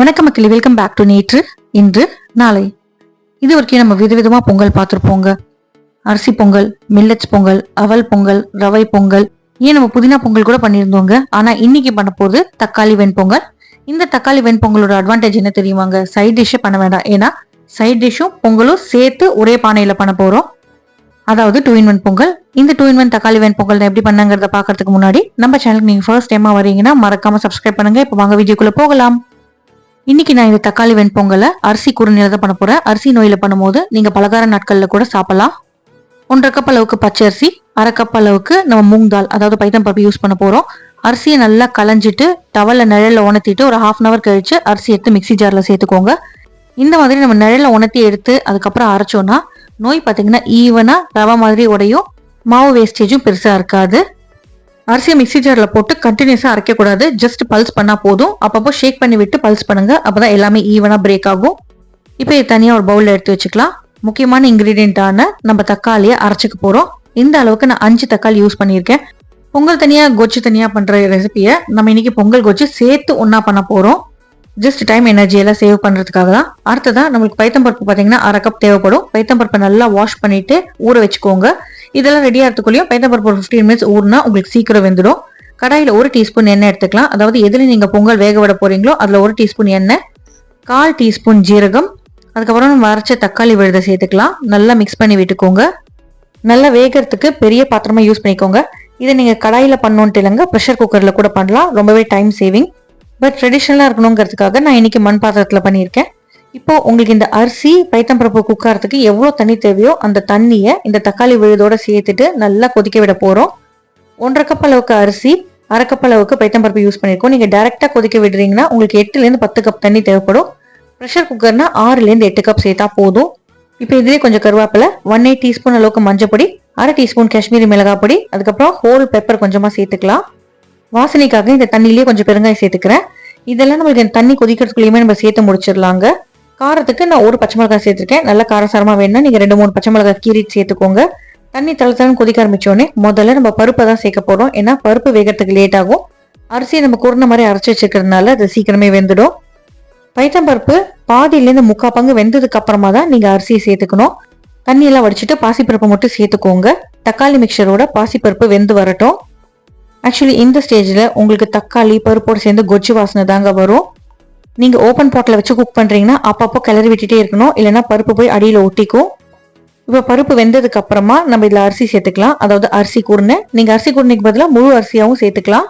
வணக்கம் மக்களே, welcome back to நேற்று இன்று நாளை. இது வரைக்கும் நம்ம விதவிதமா பொங்கல் பார்த்துருப்போங்க. அரிசி பொங்கல், மில்லட்ஸ் பொங்கல், அவல் பொங்கல், ரவை பொங்கல், ஏன் நம்ம புதினா பொங்கல் கூட பண்ணியிருந்தோங்க. ஆனா இன்னைக்கு பண்ண போது தக்காளி வெண்பொங்கல். இந்த தக்காளி வெண்பொங்கலோட அட்வான்டேஜ் என்ன தெரியுமாங்க? சைட் டிஷ்ஷே பண்ண வேண்டாம். ஏன்னா சைட் டிஷ்ஷும் பொங்கலும் சேர்த்து ஒரே பானையில பண்ண போறோம். அதாவது 2-in-1 பொங்கல். இந்த 2-in-1 தக்காளி வெண்பொங்கல் எப்படி பண்ணங்கிறத பாக்கிறதுக்கு முன்னாடி நம்ம சேனலுக்கு நீங்க ஃபர்ஸ்ட் டைமா வரீங்கன்னா மறக்காம சப்ஸ்கிரைப் பண்ணுங்க. இப்ப வாங்க வீடியோக்குள்ள போகலாம். இன்னைக்கு நான் இந்த தக்காளி வெண்பொங்கலை அரிசி குறுநில தான் பண்ண போறேன். அரிசி நோயில பண்ணும்போது நீங்க பலகார நாட்கள்ல கூட சாப்பிடலாம். 1.5 கப் அளவுக்கு பச்சை அரிசி, 1/2 கப் அளவுக்கு நம்ம மூங் தால் அதாவது பைத்தம் பருப்பு யூஸ் பண்ண போறோம். அரிசியை நல்லா களைஞ்சிட்டு டவல்ல நிழல்ல உணர்த்திட்டு ஒரு 1/2 hour கழிச்சு அரிசி எடுத்து மிக்சி ஜார்ல சேர்த்துக்கோங்க. இந்த மாதிரி நம்ம நிழல்ல உணர்த்தி எடுத்து அதுக்கப்புறம் அரைச்சோம்னா நோய் பார்த்தீங்கன்னா ஈவனா ரவை மாதிரி உடையும், மாவு வேஸ்டேஜும் பெருசா இருக்காது. அரிசியை மிக்சி ஜார்ல போட்டு கண்டினியூஸா அரைக்க கூடாது. ஜஸ்ட் பல்ஸ் பண்ணா போதும். அப்பப்போ ஷேக் பண்ணி விட்டு பல்ஸ் பண்ணுங்க. அப்பதான் எல்லாமே ஈவனா பிரேக் ஆகும். இப்போ இது தனியா ஒரு பவுல்ல எடுத்து வச்சுக்கலாம். முக்கியமான இன்கிரீடியன்டான நம்ம தக்காளியை அரைச்சிக்க போறோம். இந்த அளவுக்கு நான் 5 தக்காளி யூஸ் பண்ணியிருக்கேன். பொங்கல் தனியா கொச்சு தனியா பண்ற ரெசிபியை நம்ம இன்னைக்கு பொங்கல் கொச்சு சேர்த்து ஒன்னா பண்ண போறோம். ஜஸ்ட் டைம் எனர்ஜி எல்லாம் சேவ் பண்றதுக்காக தான். அடுத்ததா நம்மளுக்கு பைத்தம் பருப்பு பாத்தீங்கன்னா 1/2 கப் தேவைப்படும். பைத்தம் பருப்பை நல்லா வாஷ் பண்ணிட்டு ஊற வச்சுக்கோங்க. இதெல்லாம் ரெடி ஆகிறதுக்குள்ளேயும் பைத்தம் பருப்பு ஒரு 15 minutes ஊறுனா உங்களுக்கு சீக்கிரம் வெந்துடும். கடாயில 1 டீஸ்பூன் எண்ணெய் எடுத்துக்கலாம். அதாவது எதுல நீங்க பொங்கல் வேக விட போறீங்களோ அதுல 1 டீஸ்பூன் எண்ணெய், 1/4 டீஸ்பூன் ஜீரகம், அதுக்கப்புறம் நம்ம அரைச்ச தக்காளி விழுத சேர்த்துக்கலாம். நல்லா மிக்ஸ் பண்ணி விட்டுக்கோங்க. நல்லா வேகிறதுக்கு பெரிய பாத்திரமா யூஸ் பண்ணிக்கோங்க. இதை நீங்க கடாயில பண்ணோன்ட்டு இல்லைங்க, ப்ரெஷர் குக்கர்ல கூட பண்ணலாம். ரொம்பவே டைம் சேவிங். பட் ட்ரெடிஷ்னலா இருக்கணுங்கிறதுக்காக நான் இன்னைக்கு மண் பாத்திரத்துல பண்ணியிருக்கேன். இப்போ உங்களுக்கு இந்த அரிசி பைத்தம் பருப்பு குக்காரத்துக்கு எவ்வளவு தண்ணி தேவையோ அந்த தண்ணியை இந்த தக்காளி விழுதோட சேர்த்துட்டு நல்லா கொதிக்க விட போறோம். 1/2 கப் அளவுக்கு அரிசி, 1/2 கப் அளவுக்கு பைத்தம் பருப்பு யூஸ் பண்ணிருக்கோம். நீங்க டைரக்டா கொதிக்க விடுறீங்கன்னா உங்களுக்கு 8 to 10 கப் தண்ணி தேவைப்படும். ப்ரெஷர் குக்கர்னா 6 to 8 கப் சேர்த்தா போதும். இப்போ இதுலேயே கொஞ்சம் கருவேப்பிலை, 1/8 டீஸ்பூன் அளவுக்கு மஞ்சப்பொடி, 1/2 டீஸ்பூன் காஷ்மீரி மிளகாய் பொடி, அதுக்கப்புறம் ஹோல் பெப்பர் கொஞ்சமா சேர்த்துக்கலாம். வாசனைக்காக இந்த தண்ணியிலேயே கொஞ்சம் பெருங்காயம் சேர்த்துக்கிறேன். இதெல்லாம் நம்மளுக்கு தண்ணி கொதிக்கிறதுக்குள்ளேயுமே நம்ம சேர்த்து முடிச்சிடலாங்க. காரத்துக்கு நான் 1 பச்சை மிளகாய் சேர்த்துருக்கேன். நல்லா காரசாரமா வேணும்னா நீங்க 2-3 பச்சை மிளகாய் கீறிட்டு சேர்த்துக்கோங்க. தண்ணி தளத்தளன்னு கொதிக்க ஆரம்பிச்சோடனே முதல்ல நம்ம பருப்பை தான் சேர்க்க போறோம். ஏன்னா பருப்பு வேகிறதுக்கு லேட் ஆகும். அரிசியை நம்ம குறுன மாதிரி அரைச்சி வச்சுக்கிறதுனால அது சீக்கிரமே வெந்துடும். பைத்தம் பருப்பு பாதியிலேருந்து 3/4 பங்கு வெந்ததுக்கு அப்புறமா தான் நீங்க அரிசியை சேர்த்துக்கணும். தண்ணியெல்லாம் வடிச்சிட்டு பாசிப்பருப்பு மட்டும் சேர்த்துக்கோங்க. தக்காளி மிக்சரோட பாசிப்பருப்பு வெந்து வரட்டும். ஆக்சுவலி இந்த ஸ்டேஜ்ல உங்களுக்கு தக்காளி பருப்போடு சேர்ந்து கொச்சி வாசனை தாங்க வரும். நீங்க ஓப்பன் பாட்டில் வச்சு குக் பண்றீங்கன்னா அப்பப்போ கிளறி விட்டுட்டே இருக்கணும், இல்லைன்னா பருப்பு போய் அடியில ஒட்டிக்கும். இப்போ பருப்பு வெந்ததுக்கு அப்புறமா நம்ம இதுல அரிசி சேர்த்துக்கலாம். அதாவது அரிசி குருணை. நீங்க அரிசி குருணைக்கு பதிலாக முழு அரிசியாவும் சேர்த்துக்கலாம்.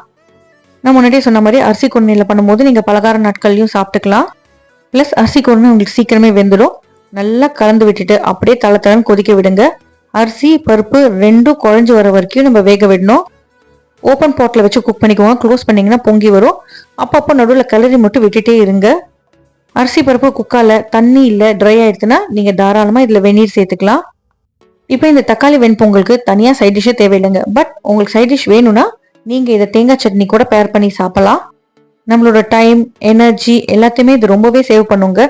நான் முன்னாடியே சொன்ன மாதிரி அரிசி குருணையில பண்ணும்போது நீங்க பலகார நாட்கள்லயும் சாப்பிட்டுக்கலாம். பிளஸ் அரிசி குருணை உங்களுக்கு சீக்கிரமே வெந்துடும். நல்லா கலந்து விட்டுட்டு அப்படியே தளத்தளன்னு கொதிக்க விடுங்க. அரிசி பருப்பு ரெண்டும் குழஞ்சு வர வரைக்கும் நம்ம வேக விடணும். ஓப்பன் பாட்டில் வச்சு குக் பண்ணிக்கோங்க. க்ளோஸ் பண்ணிங்கன்னா பொங்கி வரும். அப்பப்போ நடுவில் கிளறி மட்டும் விட்டுட்டே இருங்க. அரிசி பருப்பு குக்கால தண்ணி இல்லை ட்ரை ஆயிடுச்சுன்னா நீங்கள் தாராளமாக இதில் வெந்நீர் சேர்த்துக்கலாம். இப்போ இந்த தக்காளி வெண்பொங்கலுக்கு தனியாக சைட் டிஷ்ஷே தேவையில்லைங்க. பட் உங்களுக்கு சைட் டிஷ் வேணும்னா நீங்கள் இதை தேங்காய் சட்னி கூட பேர் பண்ணி சாப்பிடலாம். நம்மளோட டைம் எனர்ஜி எல்லாத்தையுமே இது ரொம்பவே சேவ் பண்ணுங்க.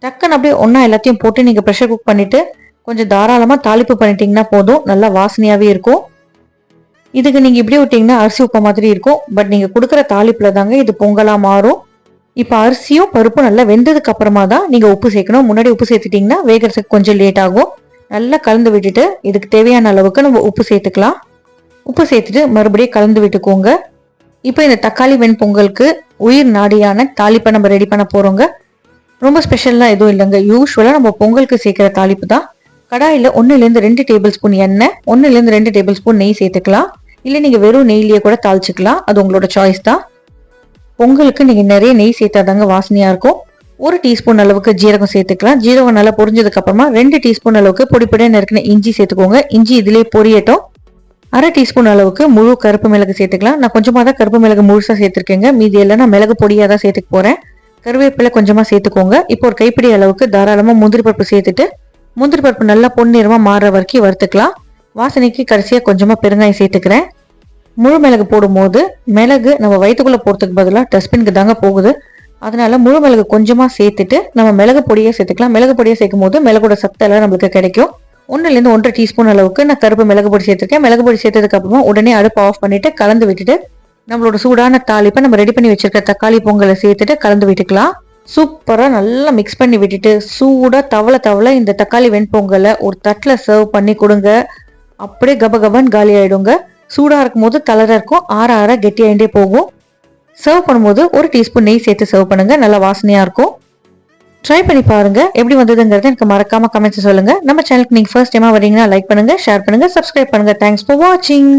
டக்குன்னு அப்படியே ஒன்றா எல்லாத்தையும் போட்டு நீங்கள் ப்ரெஷர் குக் பண்ணிவிட்டு கொஞ்சம் தாராளமாக தாளிப்பு பண்ணிட்டீங்கன்னா போதும். நல்லா வாசனையாகவே இருக்கும். இதுக்கு நீங்க இப்படி விட்டீங்கன்னா அரிசி உப்ப மாதிரி இருக்கும். பட் நீங்க கொடுக்குற தாளிப்புல தாங்க இது பொங்கலா மாறும். இப்ப அரிசியும் பருப்பும் நல்லா வெந்ததுக்கு அப்புறமா தான் நீங்க உப்பு சேர்க்கணும். முன்னாடி உப்பு சேர்த்துட்டீங்கன்னா வேகிறதுக்கு கொஞ்சம் லேட் ஆகும். நல்லா கலந்து விட்டுட்டு இதுக்கு தேவையான அளவுக்கு நம்ம உப்பு சேர்த்துக்கலாம். உப்பு சேர்த்துட்டு மறுபடியும் கலந்து விட்டுக்கோங்க. இப்போ இந்த தக்காளி வெண்பொங்கலுக்கு உயிர் நாடியான தாளிப்பை நம்ம ரெடி பண்ண போறோங்க. ரொம்ப ஸ்பெஷல்லாம் எதுவும் இல்லைங்க. யூஸ்வலா நம்ம பொங்கலுக்கு சேர்க்கிற தாளிப்பு தான். கடாயில 1-2 டேபிள் ஸ்பூன் எண்ணெய், 1-2 டேபிள் ஸ்பூன் நெய் சேர்த்துக்கலாம். இல்லை நீங்க வெறும் நெய்லியே கூட தாளிச்சுக்கலாம். அது உங்களோட சாய்ஸ் தான். பொங்கலுக்கு நீங்க நிறைய நெய் சேர்த்தாதாங்க வாசனையா இருக்கும். 1 டீஸ்பூன் அளவுக்கு ஜீரகம் சேர்த்துக்கலாம். ஜீரகம் நல்லா பொரிஞ்சதுக்கு அப்புறமா 2 டீஸ்பூன் அளவுக்கு பொடிப்படியா நறுக்கின இஞ்சி சேர்த்துக்கோங்க. இஞ்சி இதுலயே பொரியட்டும். 1/2 டீஸ்பூன் அளவுக்கு முழு கருப்பு மிளகு சேர்த்துக்கலாம். நான் கொஞ்சமா தான் கருப்பு மிளகு முழுசா சேர்த்திருக்கேங்க. மீதி எல்லாம் நான் மிளகு பொடியா தான் சேர்த்துக்க போறேன். கருவேப்பிலை கொஞ்சமா சேர்த்துக்கோங்க. இப்போ ஒரு கைப்பிடி அளவுக்கு தாராளமா முந்திரி பருப்பு சேர்த்துட்டு முந்திரி பருப்பு நல்லா பொன்னிறமா மாறுற வரைக்கும் வறுத்துக்கலாம். வாசனைக்கு கடைசியா கொஞ்சமா பெருங்காயம் சேர்த்துக்கிறேன். முழு மிளகு போடும்போது மிளகு நம்ம வயிற்றுக்குள்ள போறதுக்கு பதிலாக டஸ்ட்பினுக்கு தாங்க போகுது. அதனால முழு மிளகு கொஞ்சமா சேர்த்துட்டு நம்ம மிளகு பொடியை சேர்த்துக்கலாம். மிளகு பொடியை சேர்க்கும் போது மிளகோட சத்தெல்லாம் நம்மளுக்கு கிடைக்கும். 1-1.5 டீஸ்பூன் அளவுக்கு நான் கருப்பு மிளகு பொடி சேர்த்துருக்கேன். மிளகு பொடி சேர்த்ததுக்கு அப்புறமா உடனே அடுப்பு ஆஃப் பண்ணிட்டு கலந்து விட்டுட்டு நம்மளோட சூடான தாளிப்பை நம்ம ரெடி பண்ணி வச்சிருக்க தக்காளி பொங்கலை சேர்த்துட்டு கலந்து விட்டுக்கலாம். சூப்பராக நல்லா மிக்ஸ் பண்ணி விட்டுட்டு சூடாக தவளை இந்த தக்காளி வெண்பொங்கலை ஒரு தட்டில் சர்வ் பண்ணி கொடுங்க. அப்படியே கபகபன்னு காலி ஆயிடுங்க. சூடாக இருக்கும் போது கலராக இருக்கும், ஆற ஆற கெட்டியாயிட்டே போகும். சர்வ் பண்ணும்போது ஒரு டீஸ்பூன் நெய் சேர்த்து சர்வ் பண்ணுங்க, நல்லா வாசனையாக இருக்கும். ட்ரை பண்ணி பாருங்க, எப்படி வந்ததுங்கிறது எனக்கு மறக்காம கமெண்ட்ஸ் சொல்லுங்க. நம்ம சேனலுக்கு நீங்க ஃபர்ஸ்ட் டைமா வரீங்கன்னா லைக் பண்ணுங்க, ஷேர் பண்ணுங்க, சப்ஸ்கிரைப் பண்ணுங்க. தேங்க்ஸ் ஃபார் வாட்சிங்.